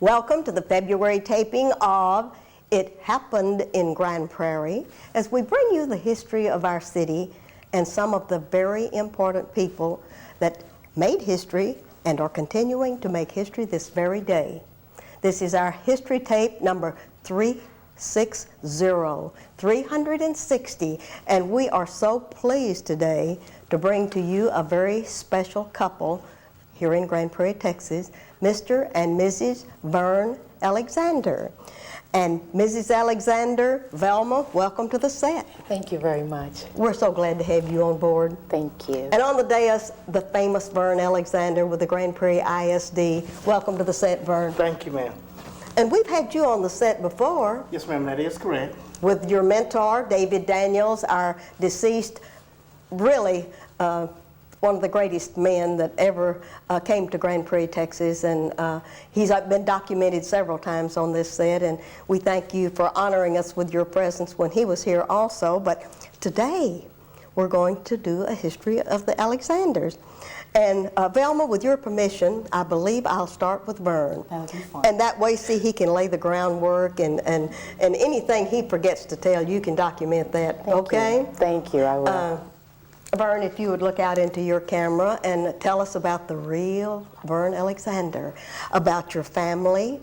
Welcome to the February taping of It Happened in Grand Prairie, as we bring you the history of our city and some of the very important people that made history and are continuing to make history this very day. This is our history tape number 360, and we are so pleased today to bring to you a very special couple here in Grand Prairie, Texas, Mr. and Mrs. Vern Alexander. And Mrs. Alexander, Velma, welcome to the set. Thank you very much. We're so glad to have you on board. Thank you. And on the dais, the famous Vern Alexander with the Grand Prairie ISD. Welcome to the set, Vern. Thank you, ma'am. And we've had you on the set before. Yes, ma'am, that is correct. With your mentor, David Daniels, our deceased, really one of the greatest men that ever came to Grand Prairie, Texas, and he's been documented several times on this set, and we thank you for honoring us with your presence when he was here also. But today, we're going to do a history of the Alexanders. And Velma, with your permission, I believe I'll start with Vern. That would be fun. And that way, see, he can lay the groundwork, and anything he forgets to tell, you can document that, okay? Thank you, I will. Vern, if you would look out into your camera and tell us about the real Vern Alexander, about your family,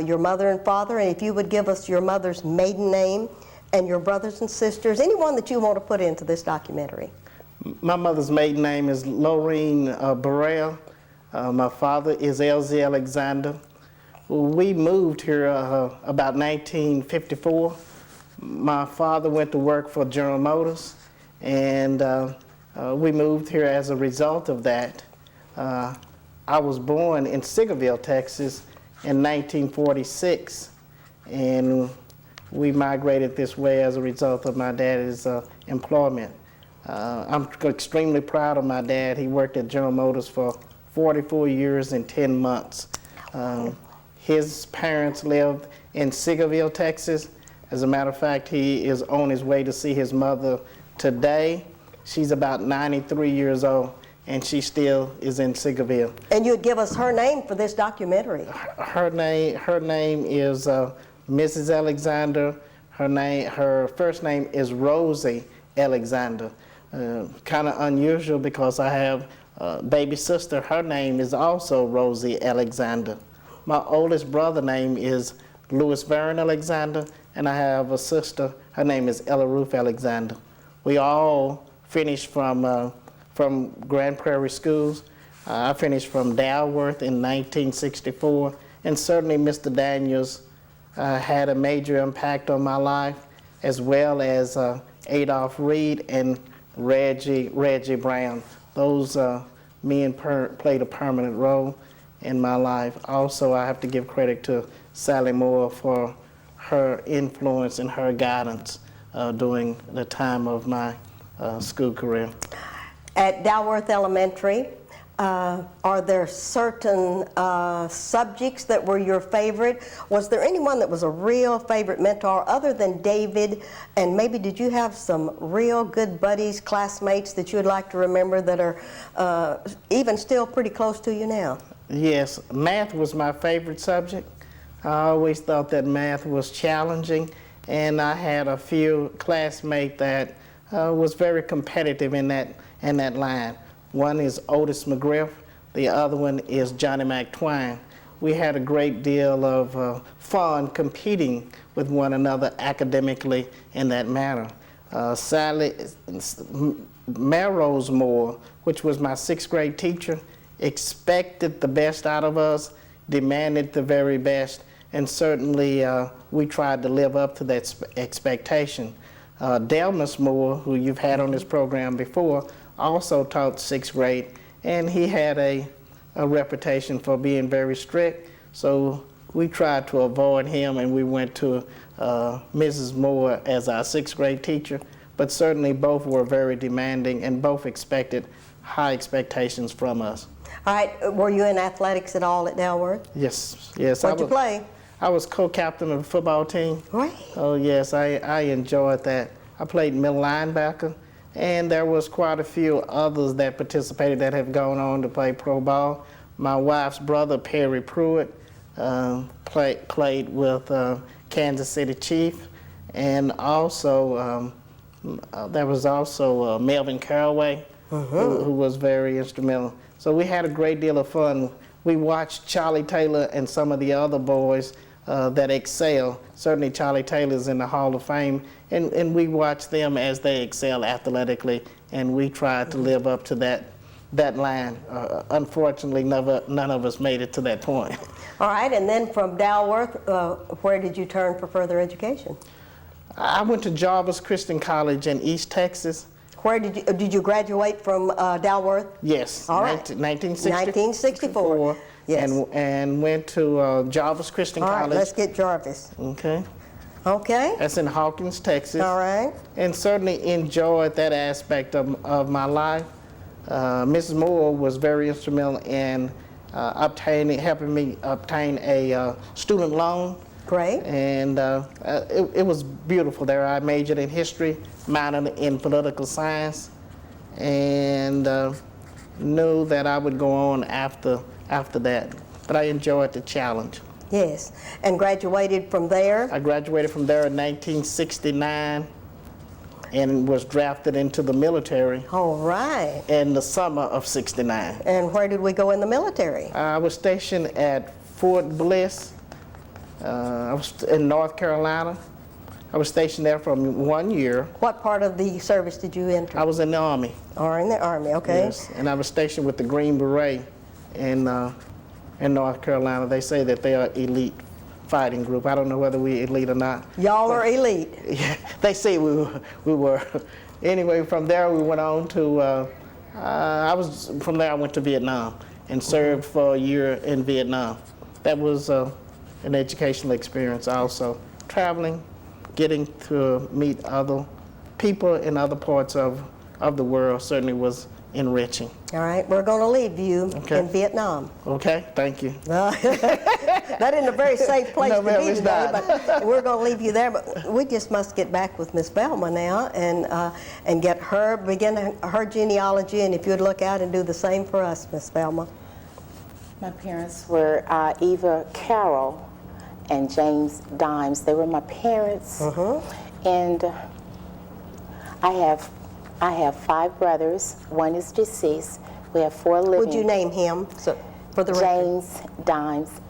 your mother and father, and if you would give us your mother's maiden name and your brothers and sisters, anyone that you want to put into this documentary. My mother's maiden name is Lorraine Burrell. My father is LZ Alexander. We moved here about 1954. My father went to work for General Motors, and we moved here as a result of that. I was born in Sigerville, Texas in 1946, and we migrated this way as a result of my dad's employment. I'm extremely proud of my dad. He worked at General Motors for 44 years and 10 months. His parents lived in Sigerville, Texas. As a matter of fact, he is on his way to see his mother today. She's about 93 years old, and she still is in Sigerville. And you'd give us her name for this documentary. Her name is Mrs. Alexander. Her first name is Rosie Alexander. Kind of unusual because I have a baby sister. Her name is also Rosie Alexander. My oldest brother name is Louis Vern Alexander, and I have a sister. Her name is Ella Ruth Alexander. We all finished from Grand Prairie schools. I finished from Dalworth in 1964, and certainly Mr. Daniels had a major impact on my life, as well as Adolph Reed and Reggie Brown. Those men played a permanent role in my life. Also, I have to give credit to Sally Moore for her influence and her guidance during the time of my school career. At Dalworth Elementary, are there certain subjects that were your favorite? Was there anyone that was a real favorite mentor other than David? And maybe did you have some real good buddies, classmates that you would like to remember that are even still pretty close to you now? Yes, math was my favorite subject. I always thought that math was challenging, and I had a few classmates that was very competitive in that line. One is Otis McGriff, the other one is Johnny McTwine. We had a great deal of fun competing with one another academically in that matter. Melrose Moore, which was my sixth grade teacher, expected the best out of us, demanded the very best, and certainly we tried to live up to that expectation. Delmas Moore, who you've had on this program before, also taught sixth grade, and he had a reputation for being very strict, so we tried to avoid him, and we went to Mrs. Moore as our sixth grade teacher, but certainly both were very demanding and both expected high expectations from us. All right, were you in athletics at all at Dalworth? Yes. What'd you play? I was co-captain of the football team. Right. Oh yes, I enjoyed that. I played middle linebacker, and there was quite a few others that participated that have gone on to play pro ball. My wife's brother, Perry Pruitt, played with Kansas City Chief, and also there was also Melvin Caraway, who was very instrumental. So we had a great deal of fun. We watched Charlie Taylor and some of the other boys that excel. Certainly Charlie Taylor's in the Hall of Fame, and we watched them as they excel athletically, and we tried to live up to that line. Unfortunately, none of us made it to that point. All right, and then from Dalworth, where did you turn for further education? I went to Jarvis Christian College in East Texas. Where did you graduate from Dalworth? Yes, All right. 1964. Yes. And went to Jarvis Christian All right, College. let's get Jarvis. Okay. Okay. That's in Hawkins, Texas. All right. And certainly enjoyed that aspect of my life. Mrs. Moore was very instrumental in helping me obtain a student loan. Great. And it was beautiful there. I majored in history, minored in political science, and knew that I would go on after that. But I enjoyed the challenge. Yes. And graduated from there? I graduated from there in 1969 and was drafted into the military All right. in the summer of '69. And where did we go in the military? I was stationed at Fort Bliss. I was in North Carolina. I was stationed there for 1 year. What part of the service did you enter? I was in the Army. Or in the Army, okay. Yes, and I was stationed with the Green Beret in North Carolina. They say that they are elite fighting group. I don't know whether we elite or not. Y'all are elite. Yeah, they say we were. Anyway, from there we went on to. From there I went to Vietnam and served for a year in Vietnam. That was an educational experience also. Traveling, getting to meet other people in other parts of the world certainly was enriching. All right, we're going to leave you Okay. in Vietnam. Okay, thank you. That isn't a very safe place No, to ma'am, be it's today, not. but we're going to leave you there. But we just must get back with Miss Velma now and get her, begin her genealogy, and if you'd look out and do the same for us, Miss Velma. My parents were Eva Carroll and James Dimes. They were my parents. And I have 5 brothers. One is deceased. We have 4 living. Would you name him for the record? James Dimes,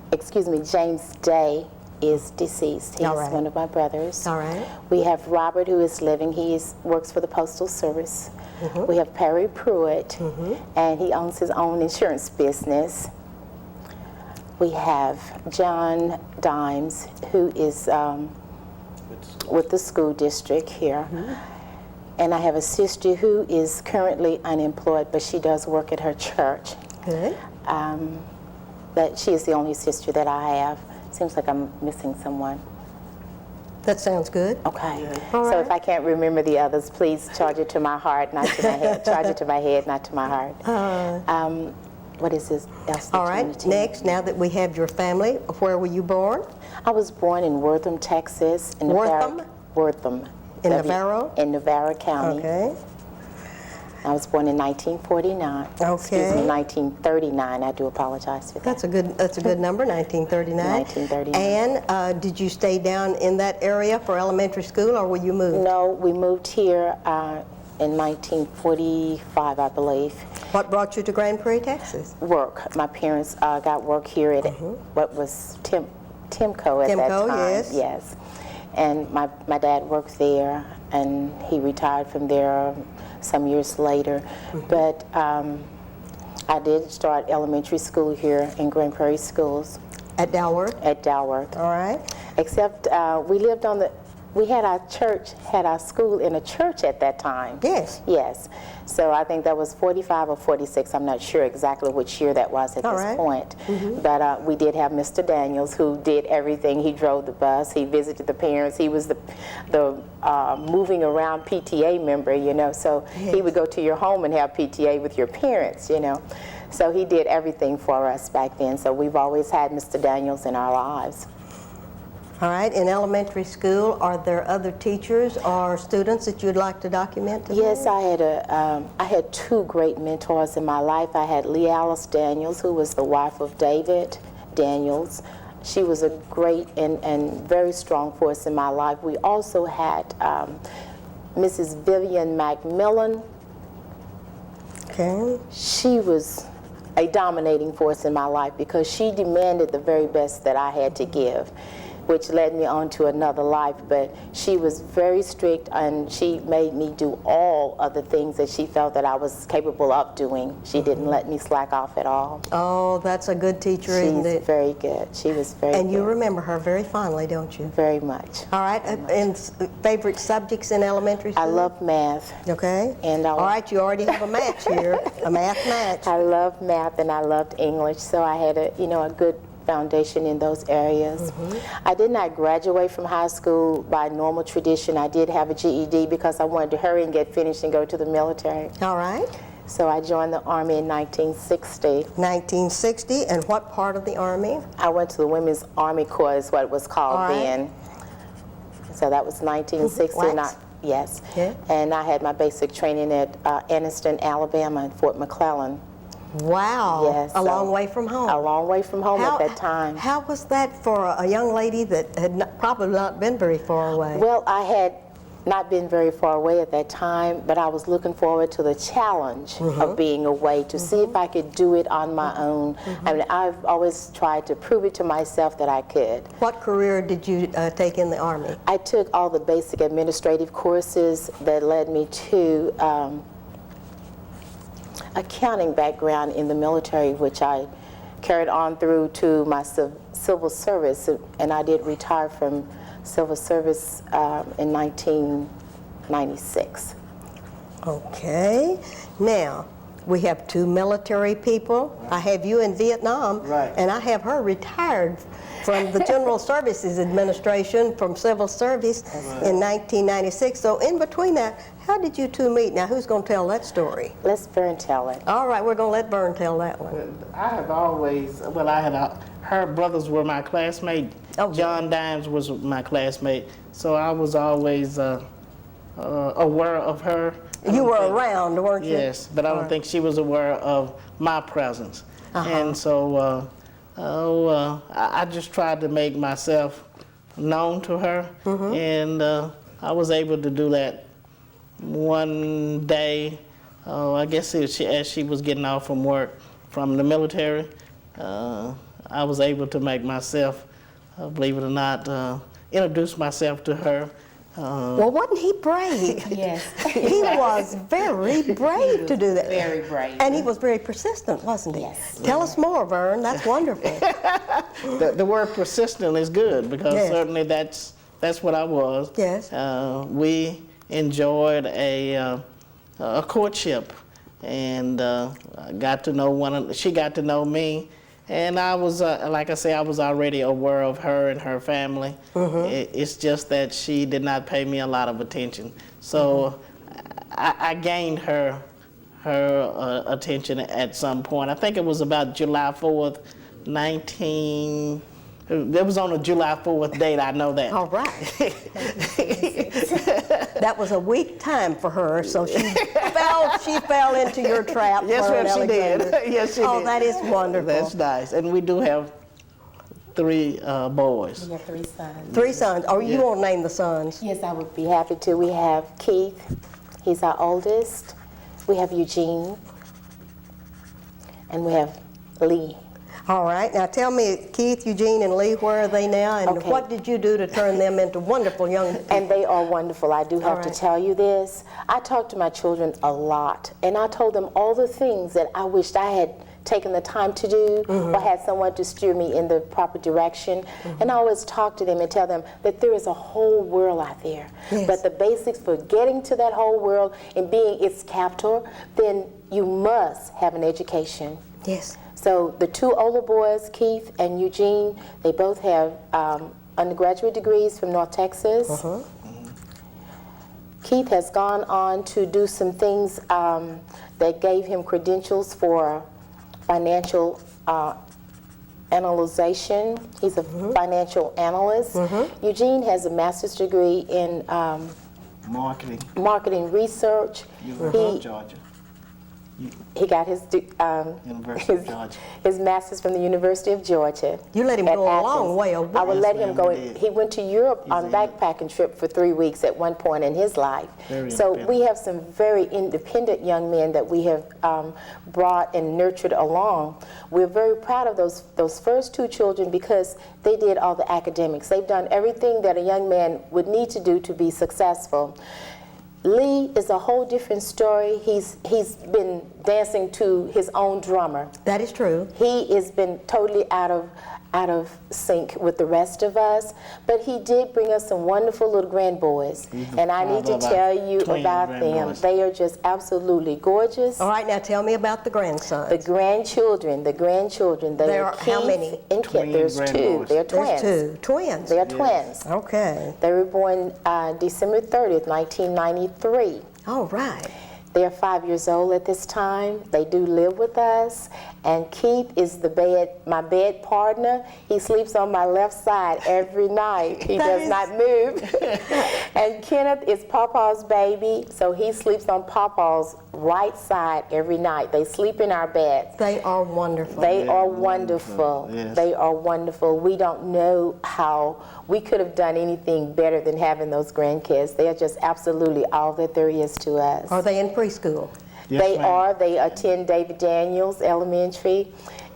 James Day is deceased. He's All right. one of my brothers. All right. We have Robert, who is living. He works for the Postal Service. We have Prairie Pruitt, and he owns his own insurance business. We have John Dimes, who is with the school district here. And I have a sister who is currently unemployed, but she does work at her church. Good. But she is the only sister that I have. Seems like I'm missing someone. That sounds good. Okay. All So right. if I can't remember the others, please charge it to my heart, not to my head. Charge it to my head, not to my heart. What is this else that All you right, wanted to- next, now that we have your family, where were you born? I was born in Wortham, Texas. In Wortham? Wortham. In Navarro? In Navarro County. Okay. I was born in 1949. Excuse Okay. me, 1939. I do apologize for that. That's a good number, 1939. 1939. And did you stay down in that area for elementary school, or were you moved? No, we moved here in 1945, I believe. What brought you to Grand Prairie, Texas? Work. My parents got work here at what was Timco at that Timco, time. yes. Yes. And my dad worked there, and he retired from there some years later. But I did start elementary school here in Grand Prairie Schools. At Dalworth? At Dalworth. All right. Except we had our school in a church at that time. Yes. Yes. So I think that was 45 or 46. I'm not sure exactly which year that was at All this right. point. But we did have Mr. Daniels, who did everything. He drove the bus. He visited the parents. He was the moving around PTA member, you know. So he would go to your home and have PTA with your parents, you know. So he did everything for us back then. So we've always had Mr. Daniels in our lives. All right. In elementary school, are there other teachers or students that you'd like to document today? Yes, I had 2 great mentors in my life. I had Lee Alice Daniels, who was the wife of David Daniels, she was a great and very strong force in my life. We also had Mrs. Vivian Macmillan. Okay. She was a dominating force in my life because she demanded the very best that I had to give, which led me on to another life. But she was very strict, and she made me do all of the things that she felt that I was capable of doing. She didn't let me slack off at all. Oh, that's a good teacher, isn't She's it? very good. She was very And good. you remember her very fondly, don't you? Very much. All right. And favorite subjects in elementary school? I love math. Okay. And all right, you already have a match here, a math match. I loved math and I loved English, so I had a good foundation in those areas. I did not graduate from high school by normal tradition. I did have a GED because I wanted to hurry and get finished and go to the military. All right. So I joined the Army in 1960. 1960, and what part of the Army? I went to the Women's Army Corps, is what it was called All right. then. So that was 1960. Wax? Yes. Yeah. And I had my basic training at Anniston, Alabama, and Fort McClellan. Wow. Yes, A so long way from home. A long way from home at that time. How was that for a young lady that had probably not been very far away? Well, I had not been very far away at that time, but I was looking forward to the challenge of being away to see if I could do it on my own. I mean, I've always tried to prove it to myself that I could. What career did you take in the Army? I took all the basic administrative courses that led me to accounting background in the military, which I carried on through to my civil service, and I did retire from civil service in 1996. Okay. Now, we have two military people. I have you in Vietnam, Right. and I have her retired from the General Services Administration from civil service in 1996. So in between that, how did you two meet? Now, who's going to tell that story? Let's Vern tell it. All right, we're going to let Vern tell that one. I have always, well, her brothers were my classmate. Oh, John Dimes was my classmate, so I was always aware of her. You were around, weren't you? Yes, but I don't think she was aware of my presence. And so I just tried to make myself known to her, and I was able to do that one day. I guess as she was getting off from work from the military, I was able to make myself, believe it or not, introduce myself to her. Well, wasn't he brave? Yes. He was very brave to do that. Very brave. And he was very persistent, wasn't he? Yes. Tell us more, Vern. That's wonderful. The word persistent is good because Yes. certainly that's what I was. Yes. We enjoyed a courtship, and got to know she got to know me, and I was like I say, I was already aware of her and her family. It's just that she did not pay me a lot of attention, so I gained her attention at some point. I think it was about July 4th, it was on a July 4th date, I know that. All right. That was a weak time for her, so she fell into your trap. Yes, Vern ma'am, she did. Alexander. Yes, she Oh, did. that is wonderful. That's nice. And we do have 3 boys. We have 3 sons. 3 sons. Oh, you won't name the sons. Yes, I would Be happy to. We have Keith, he's our oldest. We have Eugene, and we have Lee. All right. Now tell me, Keith, Eugene, and Lee, where are they now? And Okay. what did you do to turn them into wonderful young people? And they are wonderful. I do have All to right. tell you this. I talk to my children a lot, and I told them all the things that I wished I had taken the time to do or had someone to steer me in the proper direction. And I always talk to them and tell them that there is a whole world out there. Yes. But the basics for getting to that whole world and being its captor, then you must have an education. Yes. So the 2 older boys, Keith and Eugene, they both have undergraduate degrees from North Texas. Keith has gone on to do some things that gave him credentials for financial analyzation. He's a financial analyst. Eugene has a master's degree in Marketing. marketing research. University of Georgia. He got University of Georgia. his master's from the University of Georgia. You let him at go a long Athens. way away. I would Yes, let him ma'am, go. we did. He went to Europe on He's a- backpacking trip for 3 weeks at one point in his life. Very So independent. we have some very independent young men that we have brought and nurtured along. We're very proud of those first 2 children because they did all the academics. They've done everything that a young man would need to do to be successful. Lee is a whole different story. He's been dancing to his own drummer. That is true. He has been totally out of sync with the rest of us, but he did bring us some wonderful little grandboys, and I need to father of tell our you twin about them. grandboys. They are just absolutely gorgeous. All right, now tell me about the grandsons. The grandchildren, they There are are how Keith many? and Kit. Twin There's 2. grandboys. They're There's twins. 2 twins. They are twins. Okay. They were born December 30th, 1993. All right. They're 5 years old at this time. They do live with us. And Keith is my bed partner. He sleeps on my left side every night. He That does is- not move. And Kenneth is Pawpaw's baby, so he sleeps on Pawpaw's right side every night. They sleep in our beds. They are wonderful. They Yeah, are wonderful. wonderful. Yes. They are wonderful. We don't know how we could have done anything better than having those grandkids. They are just absolutely all that there is to us. Are they in preschool? Yes, They ma'am. are. They attend David Daniels Elementary,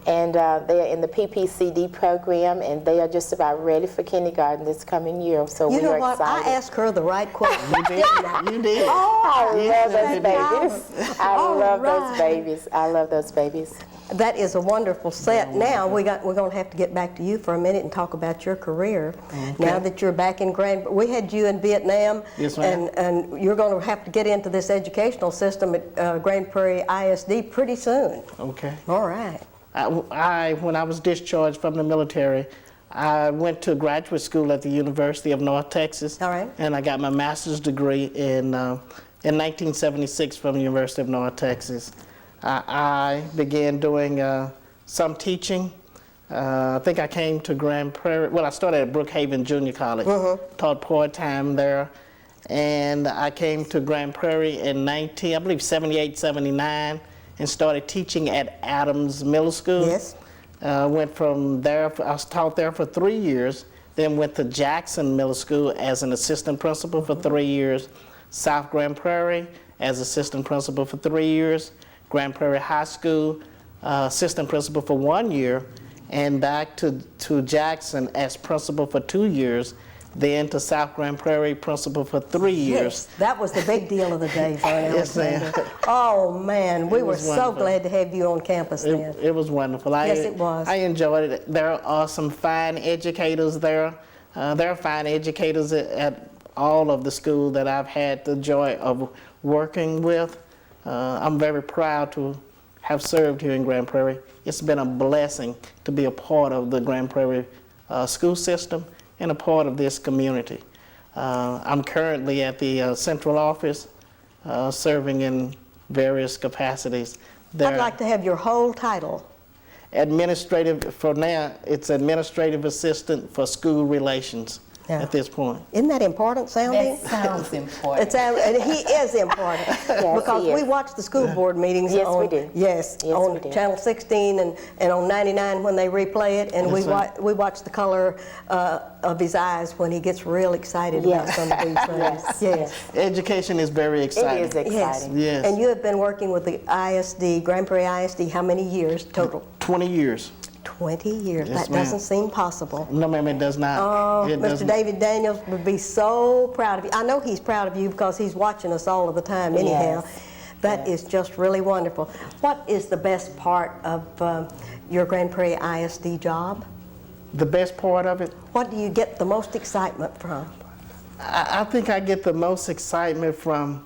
and they are in the PPCD program, and they are just about ready for kindergarten this coming year. So You we know are what? excited. I asked her the right question. You did. You did. I Yes, love you those did. babies. I All love right. those babies. I love those babies. That is a wonderful set. Now we're going to have to get back to you for a minute and talk about your career. Now that you're back in we had you in Vietnam, Yes, ma'am. and you're going to have to get into this educational system at Grand Prairie ISD pretty soon. Okay. All right. When I was discharged from the military, I went to graduate school at the University of North Texas. All right. And I got my master's degree in 1976 from the University of North Texas. I began doing some teaching. I think I came to Grand Prairie. Well, I started at Brookhaven Junior College, taught part-time there. And I came to Grand Prairie in 78, 79, and started teaching at Adams Middle School. Yes. Went from there, I was taught there for 3 years, then went to Jackson Middle School as an assistant principal for 3 years, South Grand Prairie as assistant principal for 3 years, Grand Prairie High School, assistant principal for 1 year, and back to Jackson as principal for 2 years, then to South Grand Prairie principal for 3 years. Yes, that was the big deal of the day, Vern Yes, ma'am. Alexander. Oh, man, we were was so wonderful. glad to have you on campus then. It was wonderful. Yes, it was. I enjoyed it. There are some fine educators there. There are fine educators at all of the schools that I've had the joy of working with. I'm very proud to have served here in Grand Prairie. It's been a blessing to be a part of the Grand Prairie school system and a part of this community. I'm currently at the central office serving in various capacities. I'd like to have your whole title. Administrative, for now, it's administrative assistant for school relations Yeah. at this point. Isn't that important sounding? That sounds important. And he is important because he we is. watch the school board meetings Yes, on we do. yes, Yes, on we do. channel 16 and on 99 when they replay it, and Yes, ma'am. we watch the color of his eyes when he gets real excited about Yes. some of these things. Yes, Yes. Education is very It exciting. is exciting. Yes. And you have been working with the ISD, Grand Prairie ISD, how many years total? 20 years. 20 years. Yes, That ma'am. doesn't seem possible. No, ma'am, it does not. Oh, It Mr. doesn't. David Daniels would be so proud of you. I know he's proud of you because he's watching us all of the time anyhow. Yes. That is just really wonderful. What is the best part of your Grand Prairie ISD job? The best part of it, What do you get the most excitement from? I think I get the most excitement from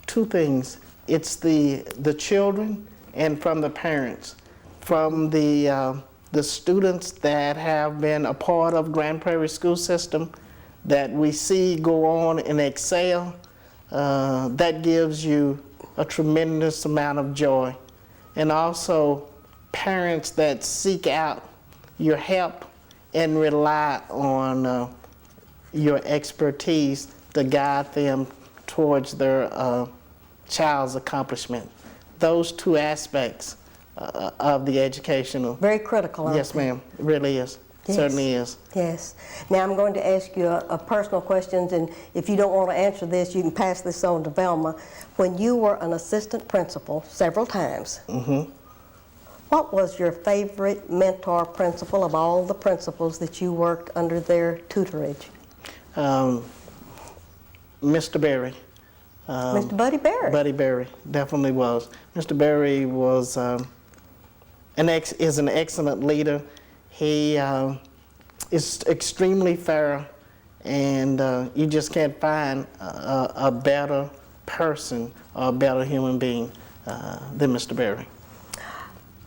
two things. It's the children and from the parents, from the students that have been a part of Grand Prairie school system that we see go on and excel. That gives you a tremendous amount of joy. And also parents that seek out your help and rely on your expertise to guide them towards their child's accomplishment. those two aspects of the educational. Very critical, aren't Yes, they? ma'am. It really is. Yes. Certainly is. Yes. Now I'm going to ask you a personal question, and if you don't want to answer this, you can pass this on to Velma. When you were an assistant principal several times, what was your favorite mentor principal of all the principals that you worked under their tutorage? Mr. Berry. Mr. Buddy Berry. Buddy Berry definitely was. Mr. Berry was is an excellent leader. He is extremely fair, and you just can't find a better person or a better human being than Mr. Berry.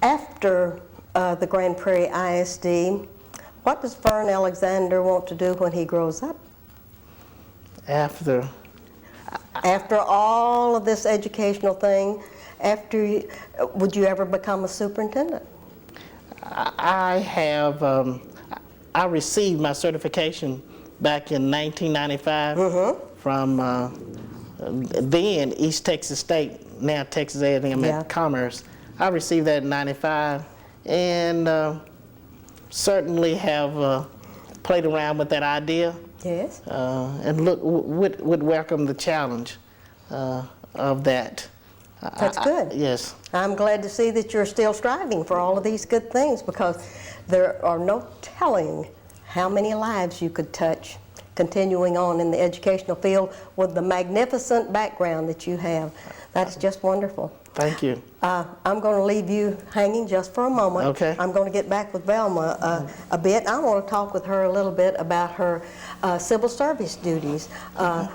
After the Grand Prairie ISD, what does Vern Alexander want to do when he grows up? After all of this educational thing, would you ever become a superintendent? I have, I received my certification back in 1995 from then East Texas State, now Texas A&M at Commerce. I received that in '95, and certainly have played around with that idea. Yes. And would welcome the challenge of that. That's good. Yes. I'm glad to see that you're still striving for all of these good things, because there are no telling how many lives you could touch continuing on in the educational field with the magnificent background that you have. That's just wonderful. Thank you. I'm going to leave you hanging just for a moment. Okay. I'm going to get back with Velma a bit. I want to talk with her a little bit about her civil service duties.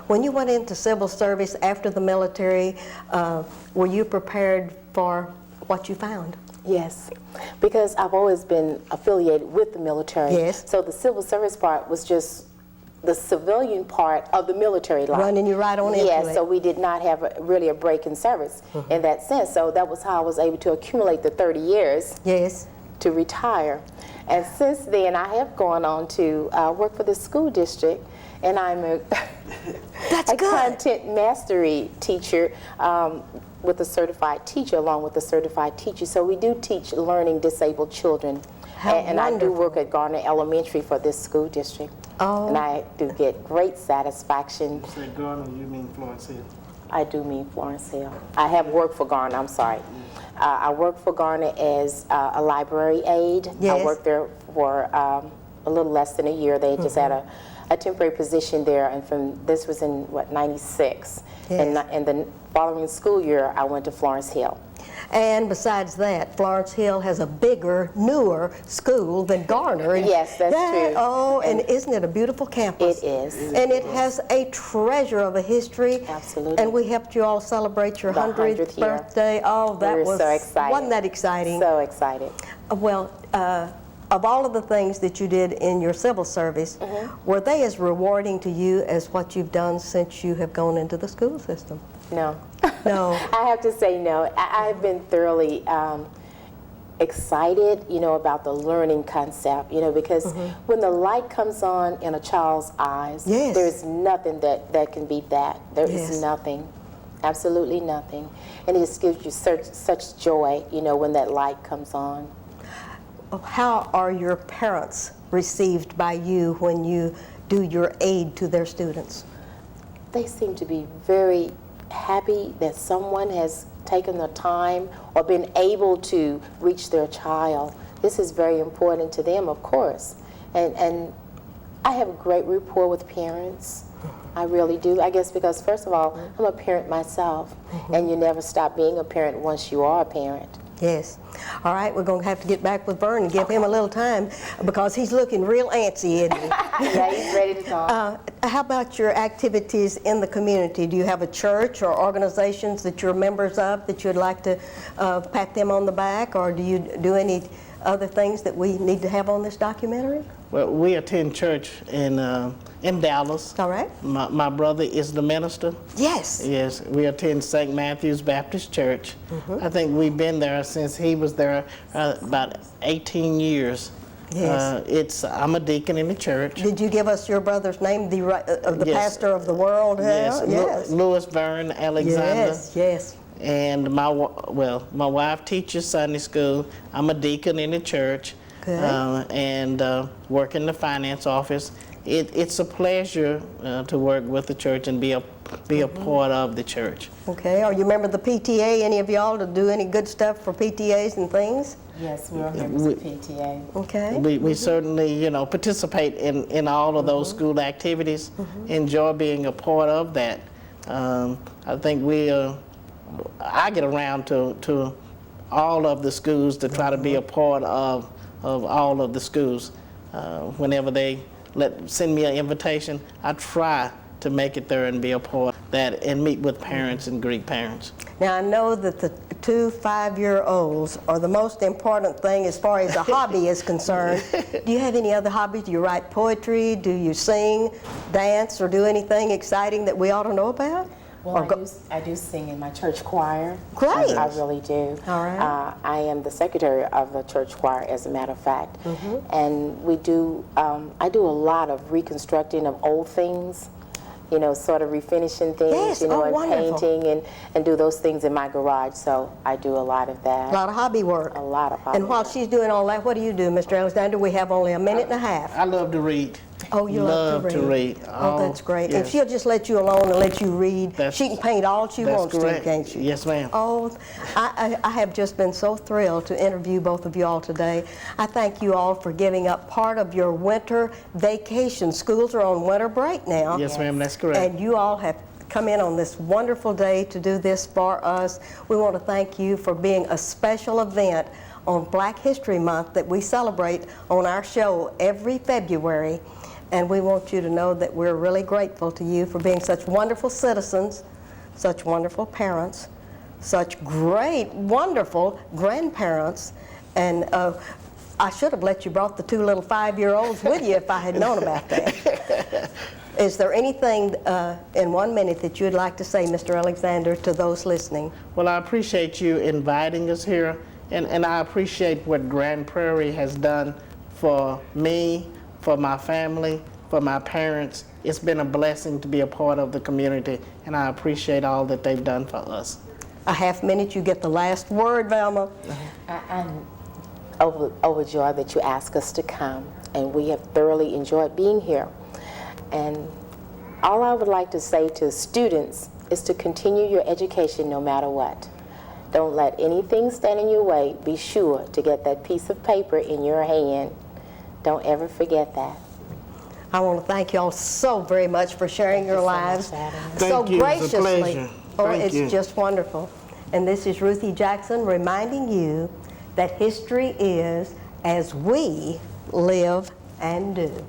When you went into civil service after the military, were you prepared for what you found? Yes, because I've always been affiliated with the military. Yes. So the civil service part was just the civilian part of the military life. Running you right on into it. Yes, so we did not have really a break in service in that sense. So that was how I was able to accumulate the 30 years Yes. to retire. And since then, I have gone on to work for the school district, and I'm a, That's a good. content mastery teacher with a certified teacher, along with a certified teacher. So we do teach learning disabled children. How And I do wonderful. work at Garner Elementary for this school district. Oh. And I do get great satisfaction. You said Garner, you mean Florence Hill? I do mean Florence Hill. I have worked for Garner, I'm sorry. I worked for Garner as a library aide. Yes. I worked there for a little less than a year. They just had a temporary position there, and this was in, what, 96. Yes. And the following school year, I went to Florence Hill. And besides that, Florence Hill has a bigger, newer school than Garner. Yes, that's true. Oh, and isn't it a beautiful campus? It is. And it has a treasure of a history. Absolutely. And we helped you all celebrate your The 100th 100th year. birthday. Oh, that We were was so excited. Wasn't that exciting? So excited. Well, of all of the things that you did in your civil service, were they as rewarding to you as what you've done since you have gone into the school system? No. No. I have to say no. I've been thoroughly excited, about the learning concept, because when the light comes on in a child's eyes, Yes. there's nothing that can beat that. There is Yes. nothing, absolutely nothing. And it just gives you such joy, when that light comes on. How are your parents received by you when you do your aid to their students? They seem to be very happy that someone has taken the time or been able to reach their child. This is very important to them, of course. And I have a great rapport with parents. I really do. I guess because, first of all, I'm a parent myself, and you never stop being a parent once you are a parent. Yes. All right, we're going to have to get back with Vern and give him a little time because he's looking real antsy, isn't he? Yeah, he's ready to talk. How about your activities in the community? Do you have a church or organizations that you're members of that you'd like to pat them on the back, or do you do any other things that we need to have on this documentary? Well, we attend church in Dallas. All right. My brother is the minister. Yes. Yes, we attend St. Matthew's Baptist Church. I think we've been there since he was there about 18 years. Yes. I'm a deacon in the church. Did you give us your brother's name, the Yes. pastor of the world? Yes, Yes. Louis Vern Alexander. Yes, yes. and my wife teaches Sunday school. I'm a deacon in the church. Good. And work in the finance office. It's a pleasure to work with the church and be a part of the church. Okay, are you a member of the PTA, any of y'all, to do any good stuff for PTAs and things? Yes, we're members of PTA. Okay. We certainly, participate in all of those school activities, enjoy being a part of that. I think I get around to all of the schools to try to be a part of all of the schools. Whenever they send me an invitation, I try to make it there and be a part of that and meet with parents and Greek parents. Now, I know that the 2 5-year-olds are the most important thing as far as a hobby is concerned. Do you have any other hobbies? Do you write poetry? Do you sing, dance, or do anything exciting that we ought to know about? Well, I do sing in my church choir. Great. I really do. All right. I am the secretary of the church choir, as a matter of fact. And we do, I do a lot of reconstructing of old things, sort of refinishing things, Yes, and wonderful. painting and do those things in my garage. So I do a lot of that. A lot of hobby work. A lot of hobby And while she's doing all that, what do you do, Mr. Alexander? We have only a minute and a half. I love to read. Oh, you love to read. Oh, that's great. If yes. she'll just let you alone and let you read, That's- she can paint all she That's wants correct. to, can't she? Yes, ma'am. Oh, I have just been so thrilled to interview both of you all today. I thank you all for giving up part of your winter vacation. Schools are on winter break now. Yes, ma'am, that's correct. And you all have come in on this wonderful day to do this for us. We want to thank you for being a special event on Black History Month that we celebrate on our show every February. And we want you to know that we're really grateful to you for being such wonderful citizens, such wonderful parents, such great, wonderful grandparents. And I should have let you brought the 2 little 5-year-olds with you if I had known about that. Is there anything in 1 minute that you'd like to say, Mr. Alexander, to those listening? Well, I appreciate you inviting us here, and I appreciate what Grand Prairie has done for me, for my family, for my parents. It's been a blessing to be a part of the community, and I appreciate all that they've done for us. A half minute, you get the last word, Velma. I'm overjoyed that you asked us to come, and we have thoroughly enjoyed being here. And all I would like to say to students is to continue your education no matter what. Don't let anything stand in your way. Be sure to get that piece of paper in your hand. Don't ever forget that. I want to thank you all so very much for sharing your lives so Thank you. It's a graciously. pleasure. Oh, Thank it's you. just wonderful. And this is Ruthie Jackson reminding you that history is as we live and do.